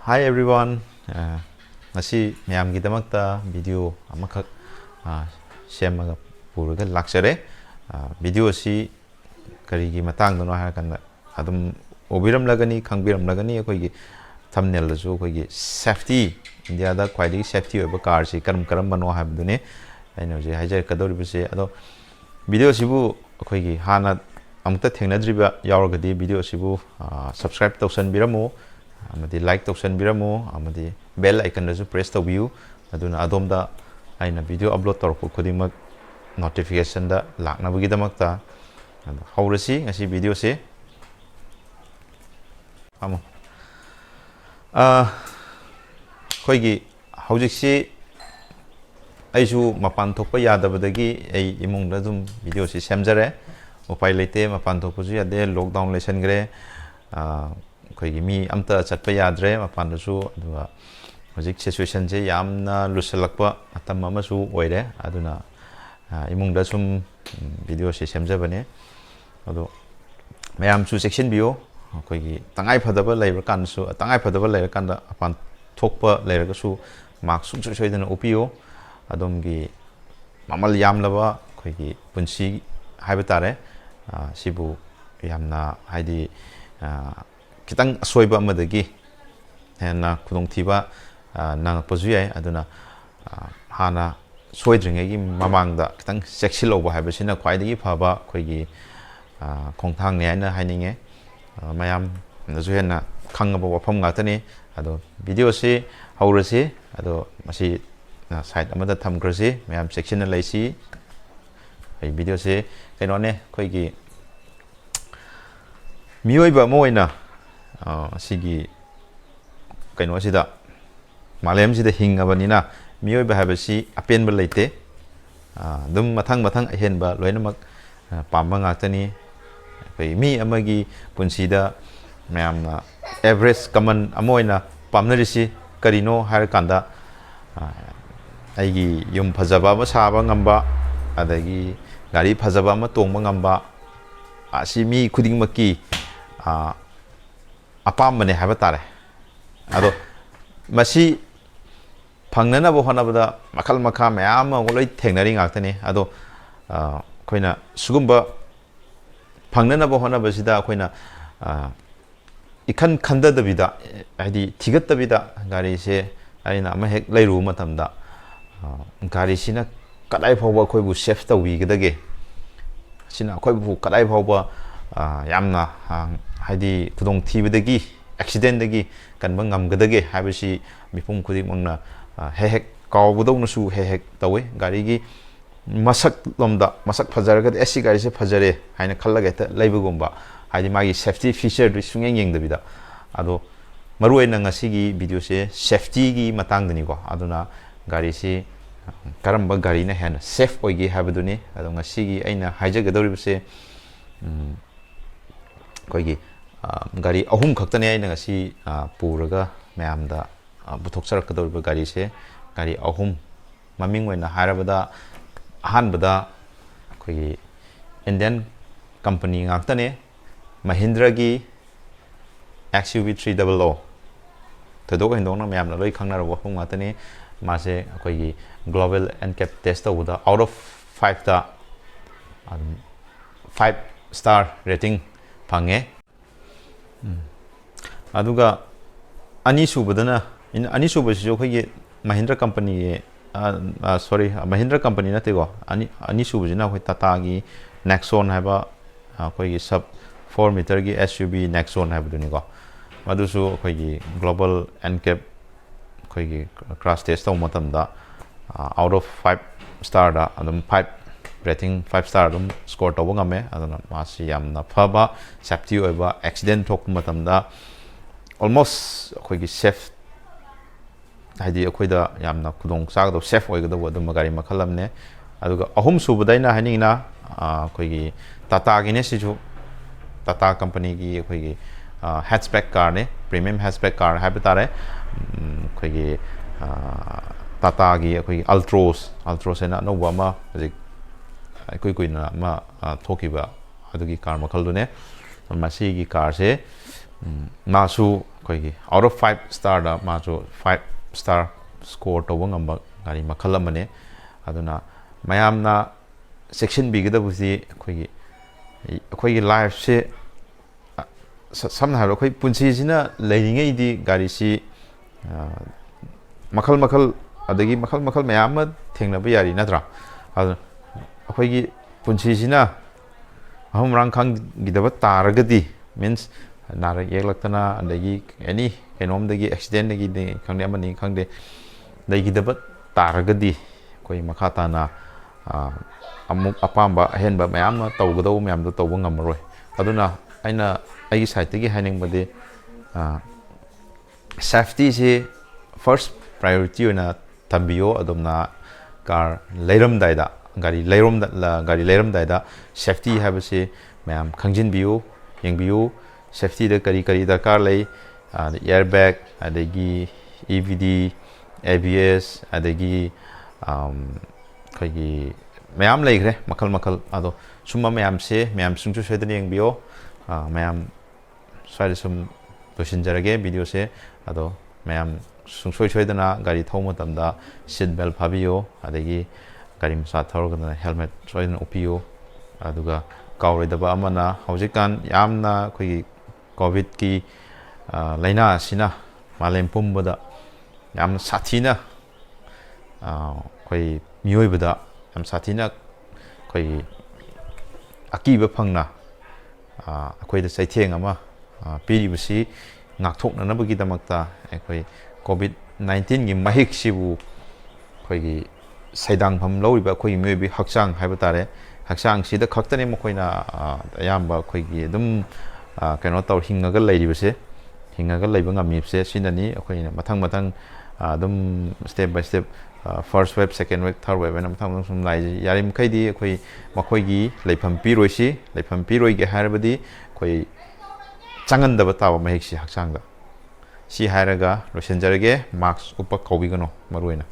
Hi everyone. Ngasi mayam gidamakta video amakak semaga puraga laksare video si karigi matang dono harakan adum obiram lagani khangbiram lagani akoi thumbnail la jo akoi safety India da quality safety oba car si karam bano habdune aino je hajar kadori bise ado video sibu akoi hana amta thengnadriba yauragadi video sibu subscribe tawsan biramo amadi like tawsan biramo amadi bell icon rasu press tawbiu aduna adomda aina video upload torko khodimak notification da lakna bagi damakta haurasi ngasi video se amo khoigi hojik si aisu mapan thokpa yadabadagi ai imungda dum video si semjare upai lete mapan thokpa ju yade lockdown lesson gre khoigi mi amta chatpa yadre mapan dasu adua hojik situation je yamna lusalakpa atam amasu oire aduna imungda sum video si semjabane ado mayam su section bio khoigi tangai phadaba leiba kan su tangai phadaba leiba kan da apan thokpa leiraga su mark su soidana opio adomgi mamal yamlaba khoigi punsi haiba tare sibu yamna haidi kitang soiba amadagi hena khudong thiba nang pojuyai aduna hana soidringegi mamangda kitang sexil over haibasina khwaidagi phaba khoigi khongthang ne na haininge mayam nazu hena khangaba wafam ngatani ado video si haurasi ado masi site amada thamkrasi mayam section na laisi ai video se kainone khoigi miyoiba moina sigi kaino sida malem sida hingabanina miyoiba habasi apenba leite dum mathang ahenba loinamak pamba ngatani kai mi amagi punsida mayamna average common amoina pamnarisi karino har kanda aigi yum phajaba ma saba ngamba adagi gari phajaba ma tongba ngamba asi mi khuding maki apam mane haba tare ado masi phangnana bo hanabada makal makha mayam ngoloi thengnari ngaktani ado khoina sugumba phangnana bo hanabasida khoina ikhan khandadabida hadi thigattabida gari se aina ama hek leiru matamda gari sina kadai phawba khoibu safe tawi gedage sina khoibu kadai phawba yamna hadi khudong thibadagi accident dagi kanba ngamgadage habisi mipum khudi mangna hek kawbudong su hek tawe gari gi masak lomda masak phajaraga esi gari se phajare haina khallaga ta leibugumba hadi magi safety feature du sungeng yengdabida ado maruena ngasi video se safety gi matang dani ko aduna gari se karamba gari na hen safe oigi habaduni ado ngasi gi aina haijagadori se koigi gari ahum khaktane aina ngasi puraga mayamda buthok sarakadori gari se gari ahum maming oina harabada ahanbada koigi Indian company ngaktane Mahindra gi XUV 300 thadok hindong mayam na loi khangna ro hong atani mase koigi global NCAP test da out of 5 da 5 star rating phange aduga ani subadana in ani subasi jo koigi Mahindra company sorry Mahindra company na tego ani subajina hoi Tata gi Nexon haba koigi sub 4 meter gi SUV Nexon habduni ko madusu koigi global NCAP koigi crash test taw matamda out of 5 star da adum 5 rating 5 star adum score taw ngame aduna masi yamna phaba safety oiba accident thok matamda almost koigi safe hadi akoida yamna khudong sagdo safe oigado adum gari makhalamne aduga ahum subadaina haningna koigi Tata gi ne siju Tata company ki khoigi hatchback car ne premium hatchback car habitare khoigi Tata gi khoigi Altros ena no wama hojik koi na ma thokiba adugi car makhal dune masi gi car se masu ꯑꯩꯈꯣꯏꯒꯤ out of 5 ꯁ꯭ꯇꯥꯔꯗ ꯃꯥꯁꯨ 5 star score ꯇꯧꯕ ꯉꯝꯕ ꯒꯥꯔꯤ ꯃꯈꯜ ꯑꯃꯅꯤ ꯑꯗꯨꯅ ꯃꯌꯥꯝꯅ ꯆꯦꯛꯁꯤꯟꯕꯤꯒꯗꯕꯁꯤ ꯑꯩꯈꯣꯏꯒꯤ ꯂꯥꯏꯐꯁꯦ ꯁꯝꯅ ꯍꯥꯏꯔꯕꯗ ꯑꯩꯈꯣꯏ ꯄꯨꯟꯁꯤꯁꯤꯅ ꯂꯩꯔꯤꯉꯩꯗꯤ ꯒꯥꯔꯤꯁꯤ ꯃꯈꯜ ꯃꯈꯜ ꯑꯗꯒꯤ ꯃꯈꯜ ꯃꯈꯜ ꯃꯌꯥꯝ ꯑꯃ ꯊꯦꯡꯅꯕ ꯌꯥꯔꯤ ꯅꯠꯇ꯭ꯔꯥ ꯑꯗꯨꯅ ꯑꯩꯈꯣꯏꯒꯤ ꯄꯨꯟꯁꯤꯁꯤꯅ ꯃꯐꯝ ꯃꯔꯥꯡ ꯈꯪꯈꯤꯗꯕ ꯇꯥꯔꯒꯗꯤ ꯃꯤꯟꯁ ꯅꯥꯔꯛ ꯌꯦꯛꯂꯛꯇꯅ ꯑꯗꯒꯤ ꯑꯦꯅꯤ ꯀꯩꯅꯣꯝꯗꯒꯤ ꯑꯦꯛꯁꯤꯗꯦꯟꯗꯒꯤ ꯈꯪꯗꯦ ꯑꯃꯅꯤ ꯈꯪꯗꯦ ꯂꯩꯈꯤꯗꯕ ꯇꯥꯔꯒꯗꯤ ꯑꯩꯈꯣꯏ ꯃꯈꯥ ꯇꯥꯅ ꯑꯃꯨꯛ ꯑꯄꯥꯝꯕ ꯑꯍꯦꯟꯕ ꯃꯌꯥꯝ ꯑꯃ ꯇꯧꯒꯗꯧꯕ ꯃꯌꯥꯝꯗꯣ ꯇꯧꯕ ꯉꯝꯃꯔꯣꯏ ꯑꯗꯨꯅ ꯑꯩꯅ ꯑꯩꯒꯤ ꯁꯥꯏꯠꯇꯒꯤ ꯍꯥꯏꯅꯤꯡꯕꯗꯤ ꯁꯦꯐꯇꯤꯁꯤ ꯐꯥꯔꯁ ꯄ꯭ꯔꯥꯏꯌꯣꯔꯤꯇꯤ ꯑꯣꯏꯅ ꯊꯝꯕꯤꯌꯣ ꯑꯗꯣꯝꯅ ꯀꯥꯔ ꯂꯩꯔꯝꯗꯥꯏꯗ ꯒꯥꯔꯤ ꯂꯩꯔꯝꯗꯥꯏꯗ ꯁꯦꯐꯇꯤ ꯍꯥꯏꯕꯁꯤ ꯃꯌꯥꯝ ꯈꯪꯖꯤꯟꯕꯤꯌꯨ ꯌꯦꯡꯕꯤꯌꯨ ꯁꯦꯐꯇꯤꯗ ꯀꯔꯤ ꯀꯔꯤ ꯗꯔꯀꯥꯔ ꯂꯩ ꯏꯌꯔ ꯕꯦꯒ ꯑꯗꯒꯤ EVD ABS ꯑꯗꯒꯤ ꯑꯩꯈꯣꯏꯒꯤ ꯃꯌꯥꯝ ꯂꯩꯈ꯭रे ꯃꯈꯜ ꯃꯈꯜ ꯑꯗꯣ ꯁꯨꯝꯕ ꯃꯌꯥꯝꯁꯦ ꯃꯌꯥꯝꯁꯤꯡꯁꯨ ꯁꯣꯏꯗꯅ ꯌꯦꯡꯕꯤꯌꯣ ꯃꯌꯥꯝ ꯁ꯭ꯋꯥꯏꯗ ꯁꯨꯝ ꯂꯣꯏꯁꯤꯟꯖꯔꯒꯦ ꯚꯤꯗꯤꯑꯣꯁꯦ ꯑꯗꯣ ꯃꯌꯥꯝ ꯁꯨꯡꯁꯣꯏ ꯁꯣꯏꯗꯅ ꯒꯥꯔꯤ ꯊꯧꯕ ꯃꯇꯝꯗ ꯁꯤꯠ ꯕꯦꯜ ꯐꯥꯕꯤꯌꯣ ꯑꯗꯒꯤ ꯒꯥꯔꯤ ꯃꯆꯥ ꯊꯧꯔꯒꯅ ꯍꯦꯜꯃꯦꯠ ꯁꯣꯏꯗꯅ ꯎꯞꯄꯤꯌꯨ ꯑꯗꯨꯒ ꯀꯥꯎꯔꯣꯏꯗꯕ ꯑꯃꯅ ꯍꯧꯖꯤꯛꯀꯥꯟ ꯌꯥꯝꯅ ꯑꯩꯈꯣꯏꯒꯤ ꯀꯣꯚꯤꯗꯀꯤ ꯂꯥꯏꯅꯥ ꯑꯁꯤꯅ ꯃꯥꯂꯦꯝ ꯄꯨꯝꯕꯗ ꯌꯥꯝꯅ ꯁꯥꯊꯤꯅ ꯑꯩꯈꯣꯏ ꯃꯤꯑꯣꯏꯕꯗ ꯌꯥꯝ ꯁꯥꯊꯤꯅ ꯑꯩꯈꯣꯏꯒꯤ ꯑꯀꯤꯕ ꯐꯪꯅ ꯑꯩꯈꯣꯏꯗ ꯆꯩꯊꯦꯡ ꯑꯃ ꯄꯤꯔꯤꯕꯁꯤ ꯉꯥꯛꯊꯣꯛꯅꯅꯕꯒꯤꯗꯃꯛꯇ ꯑꯩꯈꯣꯏ COVID-19ꯒꯤ ꯃꯍꯤꯛꯁꯤꯕꯨ ꯑꯩꯈꯣꯏꯒꯤ ꯁꯩꯗꯥꯡꯐꯝ ꯂꯧꯔꯤꯕ ꯑꯩꯈꯣꯏꯒꯤ ꯃꯤꯑꯣꯏꯕꯒꯤ ꯍꯛꯆꯥꯡ ꯍꯥꯏꯕ ꯇꯥꯔꯦ ꯍꯛꯆꯥꯡꯁꯤꯗ ꯈꯛꯇꯅꯦ ꯃꯈꯣꯏꯅ ꯑꯌꯥꯝꯕ ꯑꯩꯈꯣꯏꯒꯤ ꯑꯗꯨꯝ ꯀꯩꯅꯣ ꯇꯧꯔ ꯍꯤꯡꯉꯒ ꯂꯩꯔꯤꯕꯁꯦ ꯍꯤꯡꯉꯒ ꯂꯩꯕ ꯉꯝꯃꯤꯕꯁꯦ ꯁꯤꯅꯅꯤ ꯑꯩꯈꯣꯏꯅ ꯃꯊꯪ ꯃꯊꯪ ꯑꯗꯨꯝ step by step first wave second wave third wave ꯍꯥꯏꯅ ꯃꯊꯪ ꯃꯊꯪ ꯁꯨꯝ ꯂꯥꯛꯏꯁꯤ ꯌꯥꯔꯤꯃꯈꯩꯗꯤ ꯑꯩꯈꯣꯏ ꯃꯈꯣꯏꯒꯤ ꯂꯩꯐꯝ ꯄꯤꯔꯣꯏꯁꯤ ꯂꯩꯐꯝ ꯄꯤꯔꯣꯏꯒꯦ ꯍꯥꯏꯔꯕꯗꯤ ꯑꯩꯈꯣꯏ ꯆꯪꯍꯟꯗꯕ ꯇꯥꯕ ꯃꯍꯤꯛꯁꯤ ꯍꯛꯆꯥꯡꯗ ꯁꯤ ꯍꯥꯏꯔꯒ ꯂꯣꯏꯁꯤꯟꯖꯔꯒꯦ ꯃꯥꯛꯁ ꯎꯞꯄ ꯀꯥꯎꯕꯤꯒꯅꯨ ꯃꯔꯨꯑꯣꯏꯅ